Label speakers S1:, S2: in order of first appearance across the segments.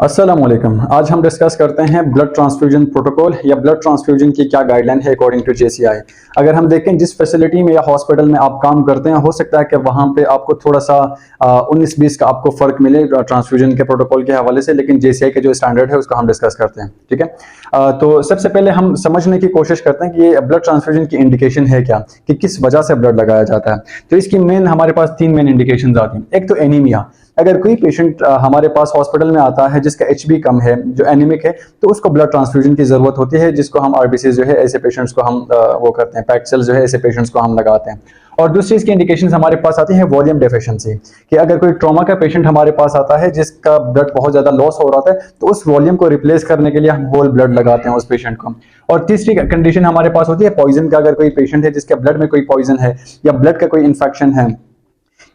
S1: अस्सलामुअलैकुम। आज हम डिस्कस करते हैं ब्लड ट्रांसफ्यूजन प्रोटोकॉल या ब्लड ट्रांसफ्यूजन की क्या गाइडलाइन है अकॉर्डिंग टू जेसीआई। अगर हम देखें जिस फैसिलिटी में या हॉस्पिटल में आप काम करते हैं, हो सकता है कि वहाँ पे आपको थोड़ा सा 19-20 का आपको फ़र्क मिले ट्रांसफ्यूजन के प्रोटोकॉल के हवाले से, लेकिन जेसीआई के जो स्टैंडर्ड है उसको हम डिस्कस करते हैं। ठीक है। तो सबसे पहले हम समझने की कोशिश करते हैं कि ये ब्लड ट्रांसफ्यूजन की इंडिकेशन है क्या, कि किस वजह से ब्लड लगाया जाता है। तो इसकी मेन हमारे पास 3 मेन इंडिकेशन आती हैं। एक तो एनीमिया। अगर कोई पेशेंट हमारे पास हॉस्पिटल में आता है जिसका एचबी कम है, जो एनीमिक है, तो उसको ब्लड ट्रांसफ्यूजन की जरूरत होती है, जिसको हम आरबीसी जो है ऐसे पेशेंट्स को हम वो करते हैं, पैक्ड सेल्स जो है ऐसे पेशेंट्स को हम लगाते हैं। और दूसरी इसकी इंडिकेशन हमारे पास आती है वॉल्यूम डेफिशिएंसी, कि अगर कोई ट्रॉमा का पेशेंट हमारे पास आता है जिसका ब्लड बहुत ज्यादा लॉस हो रहा है, तो उस वॉल्यूम को रिप्लेस करने के लिए हम होल ब्लड लगाते हैं उस पेशेंट को। और तीसरी कंडीशन हमारे पास होती है पॉइजन का। अगर कोई पेशेंट है जिसके ब्लड में कोई पॉइजन है या ब्लड का कोई इन्फेक्शन है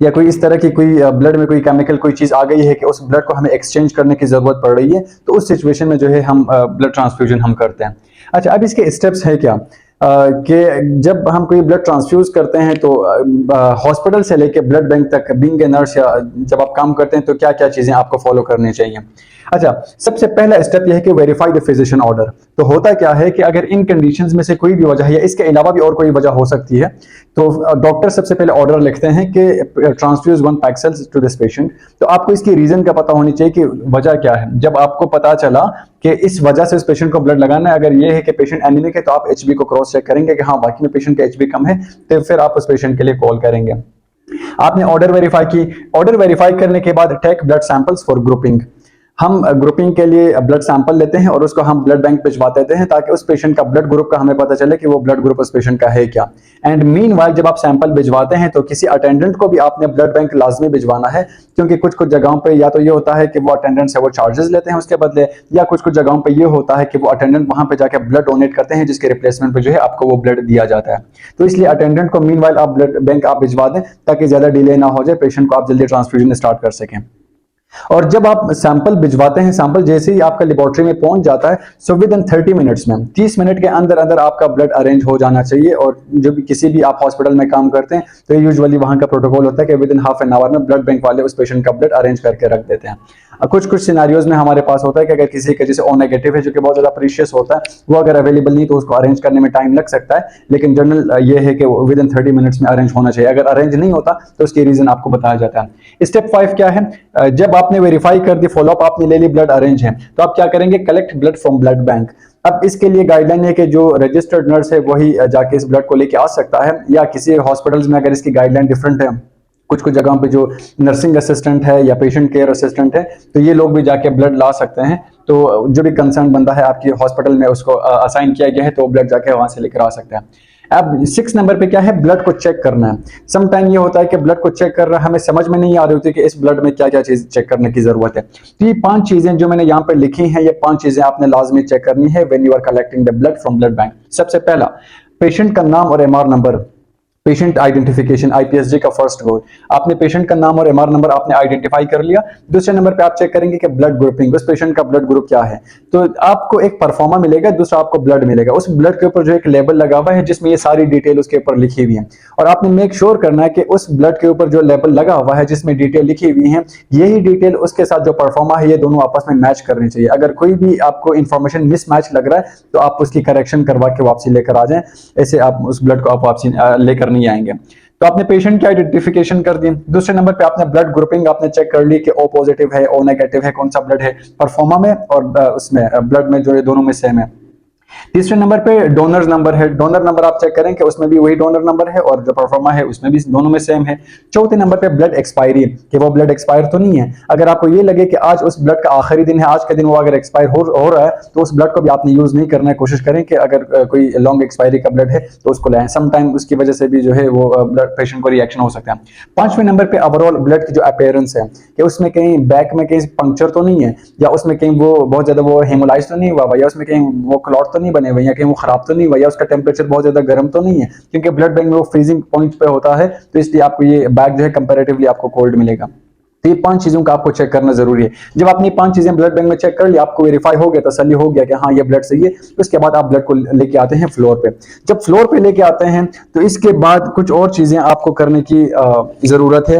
S1: या कोई इस तरह की कोई ब्लड में कोई केमिकल कोई चीज आ गई है कि उस ब्लड को हमें एक्सचेंज करने की जरूरत पड़ रही है, तो उस सिचुएशन में जो है हम ब्लड ट्रांसफ्यूजन हम करते हैं। अच्छा, अब इसके स्टेप्स है क्या कि जब हम कोई ब्लड ट्रांसफ्यूज करते हैं तो हॉस्पिटल से लेके ब्लड बैंक तक बीइंग ए नर्स या जब आप काम करते हैं तो क्या क्या चीजें आपको फॉलो करनी चाहिए। अच्छा, सबसे पहला स्टेप यह है कि वेरीफाई द फिजिशियन ऑर्डर। तो होता क्या है कि अगर इन कंडीशंस में से कोई भी वजह है या इसके अलावा भी और कोई वजह हो सकती है, तो डॉक्टर सबसे पहले ऑर्डर लिखते हैं कि transfuse 1 pack cells to this patient. तो आपको इसकी रीजन का पता होनी चाहिए कि वजह क्या है। जब आपको पता चला कि इस वजह से इस पेशेंट को ब्लड लगाना है, अगर ये है कि पेशेंट एनीमिक है, तो आप एचबी को क्रॉस चेक करेंगे कि हाँ बाकी में पेशेंट का एचबी कम है, तो फिर आप उस पेशेंट के लिए कॉल करेंगे। आपने ऑर्डर वेरीफाई की। ऑर्डर वेरीफाई करने के बाद take blood samples for grouping. हम ग्रुपिंग के लिए ब्लड सैंपल लेते हैं और उसको हम ब्लड बैंक भिजवा देते हैं, ताकि उस पेशेंट का ब्लड ग्रुप का हमें पता चले कि वो ब्लड ग्रुप उस पेशेंट का है क्या। एंड मीनवाइल जब आप सैंपल भिजवाते हैं तो किसी अटेंडेंट को भी आपने ब्लड बैंक लाजमी भिजवाना है, क्योंकि कुछ कुछ जगहों पे या तो ये होता है कि वो अटेंडेंट से वो चार्जेस लेते हैं उसके बदले, या कुछ कुछ जगहों पे ये होता है कि वो अटेंडेंट वहां पे जाके ब्लड डोनेट करते हैं, जिसके रिप्लेसमेंट पे जो है आपको वो ब्लड दिया जाता है। तो इसलिए अटेंडेंट को मीनवाइल आप ब्लड बैंक आप भिजवा दें, ताकि ज्यादा डिले ना हो जाए, पेशेंट को आप जल्दी ट्रांसफ्यूजन स्टार्ट कर सकें। और जब आप सैंपल भिजवाते हैं, सैंपल जैसे ही आपका लेबोरेटरी में पहुंच जाता है, सो विद इन 30 मिनट्स में 30 मिनट के अंदर अंदर आपका ब्लड अरेंज हो जाना चाहिए। और जो भी किसी भी आप हॉस्पिटल में काम करते हैं तो यूजुअली वहां का प्रोटोकॉल होता है कि with in half an hour में ब्लड बैंक वाले उस पेशेंट का ब्लड अरेंज करके रख देते हैं। कुछ कुछ सिनारियोज में हमारे पास होता है कि अगर किसी का जैसे ओ नेगेटिव है, जो कि बहुत ज्यादा प्रीशियस होता है, वो अगर अवेलेबल नहीं तो उसको अरेंज करने में टाइम लग सकता है, लेकिन जनरल ये है कि विद इन 30 मिनट्स में अरेंज होना चाहिए। अगर अरेंज नहीं होता तो उसकी रीजन आपको बताया जाता है। स्टेप 5 क्या है? जब आपने वेरीफाई कर दी, फॉलोअप आपने ले ली, ब्लड अरेंज है, तो आप क्या करेंगे? Collect blood from blood bank. अब इसके लिए गाइडलाइन है कि जो रजिस्टर्ड नर्स है वही जाके इस ब्लड को लेके आ सकता है, या किसी हॉस्पिटल्स में अगर इसकी गाइडलाइन डिफरेंट है, कुछ कुछ जगहों पे जो नर्सिंग असिस्टेंट है या पेशेंट केयर असिस्टेंट है, तो ये लोग भी जाके ब्लड ला सकते हैं। तो जो भी कंसर्न बंदा है आपकी हॉस्पिटल में उसको असाइन किया गया है, तो ब्लड जाके वहां से लेकर आ सकता है। अब 6 नंबर पे क्या है? ब्लड को चेक करना है। सम टाइम ये होता है कि ब्लड को चेक कर रहा है, हमें समझ में नहीं आ रही होती कि इस ब्लड में क्या क्या चीज चेक करने की जरूरत है। तो ये 5 चीजें जो मैंने यहाँ पे लिखी हैं, ये 5 चीजें आपने लाजमी चेक करनी है when you are collecting the blood from blood bank. सबसे पहला, पेशेंट का नाम और MR number, patient identification, IPSG का फर्स्ट गोल। आपने पेशेंट का नाम और एमआर नंबर आपने आइडेंटिफाई कर लिया। दूसरे नंबर पे आप चेक करेंगे कि ब्लड ग्रुपिंग, उस पेशेंट का ब्लड ग्रुप क्या है। तो आपको एक परफॉर्मा मिलेगा, दूसरा आपको ब्लड मिलेगा। उस ब्लड के ऊपर जो एक लेबल लगा हुआ है जिसमें ये सारी डिटेल उसके ऊपर लिखी हुई है, और आपने मेक श्योर करना है कि उस ब्लड के ऊपर जो लेबल लगा हुआ है जिसमें डिटेल लिखी हुई है, यही डिटेल उसके साथ जो परफॉर्मा है, ये दोनों आपस में मैच करनी चाहिए। अगर कोई भी आपको इंफॉर्मेशन मिसमैच लग रहा है तो आप उसकी करेक्शन करवा के वापसी लेकर आ जाएं, ऐसे आप उस ब्लड को आप वापसी लेकर नहीं आएंगे। तो आपने पेशेंट की आइडेंटिफिकेशन कर दी। दूसरे नंबर पे आपने ब्लड ग्रुपिंग आपने चेक कर ली कि ओ पॉजिटिव है, ओ नेगेटिव है, कौन सा ब्लड है परफॉर्मा में और उसमें ब्लड में, जो ये दोनों में सेम है। तीसरे नंबर पे डोनर नंबर है। डोनर नंबर आप चेक करें कि उसमें भी वही डोनर नंबर है और जो परफॉर्मा है उसमें भी दोनों में सेम है। चौथे नंबर पे ब्लड एक्सपायरी, कि वो ब्लड एक्सपायर तो नहीं है। अगर आपको ये लगे कि आज उस ब्लड का आखिरी दिन है, आज के दिन वो अगर एक्सपायर हो रहा है, तो उस ब्लड को भी आपने यूज नहीं करना है। कोशिश करें कि अगर कोई लॉन्ग एक्सपायरी का ब्लड है तो उसको लें। सम टाइम उसकी वजह से भी जो है वो ब्लड पेशेंट को रिएक्शन हो सकता है। पांचवें नंबर पे ओवरऑल ब्लड की जो अपीयरेंस है, कि उसमें कहीं बैक में कहीं पंक्चर तो नहीं है, या उसमें कहीं वो बहुत ज्यादा वो हेमोलाइज तो नहीं हुआ, या उसमें कहीं वो क्लॉट तो नहीं बने हुए, या कहीं वो खराब तो नहीं हुआ, या उसका टेम्परेचर बहुत ज्यादा गर्म तो नहीं है, क्योंकि ब्लड बैंक में वो फ्रीजिंग पॉइंट पे होता है, तो इसलिए आपको ये बैग जो है कंपैरेटिवली आपको कोल्ड मिलेगा। तो ये 5 चीजों का आपको चेक करना जरूरी है। जब आपने 5 चीजें ब्लड बैंक में चेक कर ली, आपको वेरीफाई हो गया, तसल्ली हो गया कि हाँ ये ब्लड सही है, तो उसके बाद आप ब्लड को लेके आते हैं फ्लोर पे। जब फ्लोर पे लेके आते हैं तो इसके बाद कुछ और चीजें आपको करने की जरूरत है।